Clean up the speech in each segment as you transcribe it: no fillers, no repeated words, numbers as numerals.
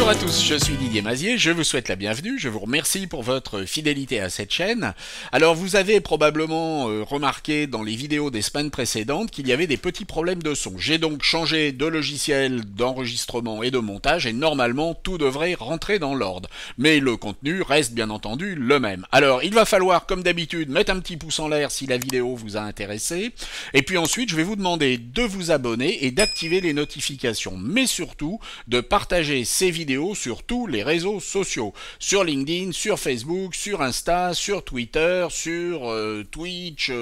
Bonjour à tous, je suis Didier Mazier, je vous souhaite la bienvenue, je vous remercie pour votre fidélité à cette chaîne. Alors vous avez probablement remarqué dans les vidéos des semaines précédentes qu'il y avait des petits problèmes de son. J'ai donc changé de logiciel d'enregistrement et de montage et normalement tout devrait rentrer dans l'ordre. Mais le contenu reste bien entendu le même. Alors il va falloir comme d'habitude mettre un petit pouce en l'air si la vidéo vous a intéressé. Et puis ensuite je vais vous demander de vous abonner et d'activer les notifications. Mais surtout de partager ces vidéos sur tous les réseaux sociaux, sur LinkedIn, sur Facebook, sur Insta, sur Twitter, sur Twitch,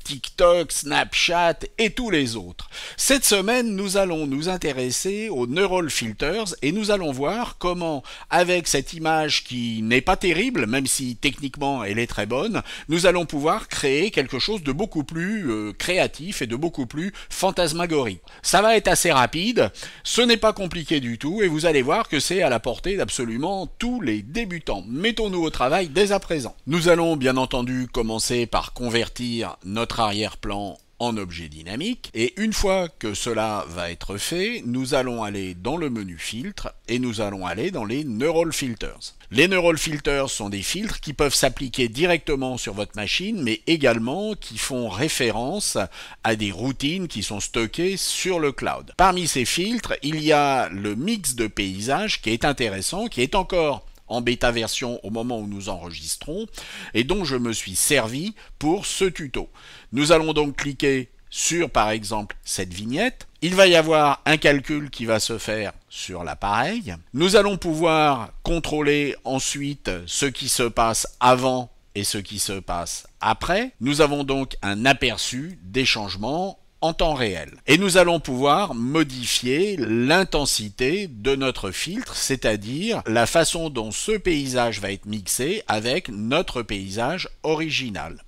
TikTok, Snapchat et tous les autres. Cette semaine, nous allons nous intéresser aux Neural Filters et nous allons voir comment, avec cette image qui n'est pas terrible, même si techniquement elle est très bonne, nous allons pouvoir créer quelque chose de beaucoup plus créatif et de beaucoup plus fantasmagorique. Ça va être assez rapide, ce n'est pas compliqué du tout et vous allez voir que c'est à la portée d'absolument tous les débutants. Mettons-nous au travail dès à présent. Nous allons bien entendu commencer par convertir notre arrière-plan en objet dynamique et une fois que cela va être fait, nous allons aller dans le menu filtre et nous allons aller dans les Neural Filters. Les Neural Filters sont des filtres qui peuvent s'appliquer directement sur votre machine mais également qui font référence à des routines qui sont stockées sur le cloud. Parmi ces filtres, il y a le mix de paysages qui est intéressant, qui est encore en bêta version au moment où nous enregistrons et dont je me suis servi pour ce tuto. Nous allons donc cliquer sur par exemple cette vignette. Il va y avoir un calcul qui va se faire sur l'appareil. Nous allons pouvoir contrôler ensuite ce qui se passe avant et ce qui se passe après. Nous avons donc un aperçu des changements en temps réel. Et nous allons pouvoir modifier l'intensité de notre filtre, c'est-à-dire la façon dont ce paysage va être mixé avec notre paysage original.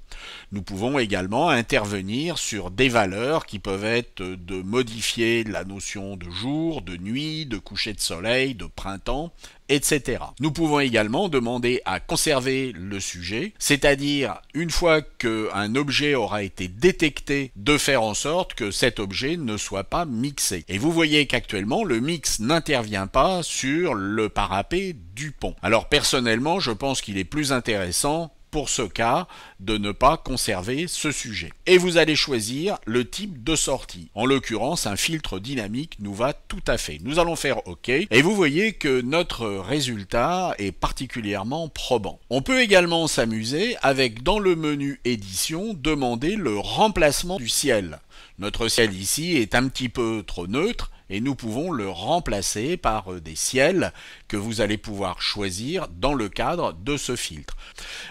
Nous pouvons également intervenir sur des valeurs qui peuvent être de modifier la notion de jour, de nuit, de coucher de soleil, de printemps, etc. Nous pouvons également demander à conserver le sujet, c'est-à-dire une fois qu'un objet aura été détecté, de faire en sorte que cet objet ne soit pas mixé. Et vous voyez qu'actuellement le mix n'intervient pas sur le parapet du pont. Alors personnellement, je pense qu'il est plus intéressant pour ce cas, de ne pas conserver ce sujet. Et vous allez choisir le type de sortie. En l'occurrence, un filtre dynamique nous va tout à fait. Nous allons faire OK. Et vous voyez que notre résultat est particulièrement probant. On peut également s'amuser avec, dans le menu édition, demander le remplacement du ciel. Notre ciel ici est un petit peu trop neutre, et nous pouvons le remplacer par des ciels que vous allez pouvoir choisir dans le cadre de ce filtre.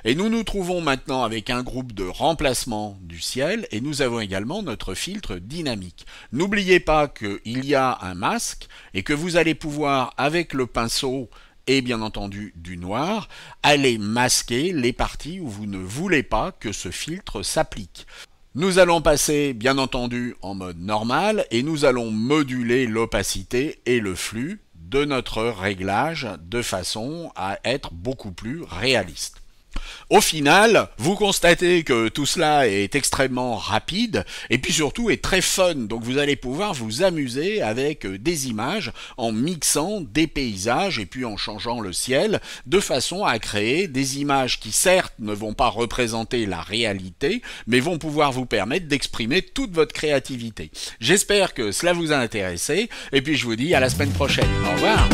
Et nous nous trouvons maintenant avec un groupe de remplacement du ciel et nous avons également notre filtre dynamique. N'oubliez pas qu'il y a un masque et que vous allez pouvoir avec le pinceau et bien entendu du noir, aller masquer les parties où vous ne voulez pas que ce filtre s'applique. Nous allons passer bien entendu en mode normal et nous allons moduler l'opacité et le flux de notre réglage de façon à être beaucoup plus réaliste. Au final, vous constatez que tout cela est extrêmement rapide et puis surtout est très fun. Donc vous allez pouvoir vous amuser avec des images en mixant des paysages et puis en changeant le ciel de façon à créer des images qui certes ne vont pas représenter la réalité mais vont pouvoir vous permettre d'exprimer toute votre créativité. J'espère que cela vous a intéressé et puis je vous dis à la semaine prochaine. Au revoir.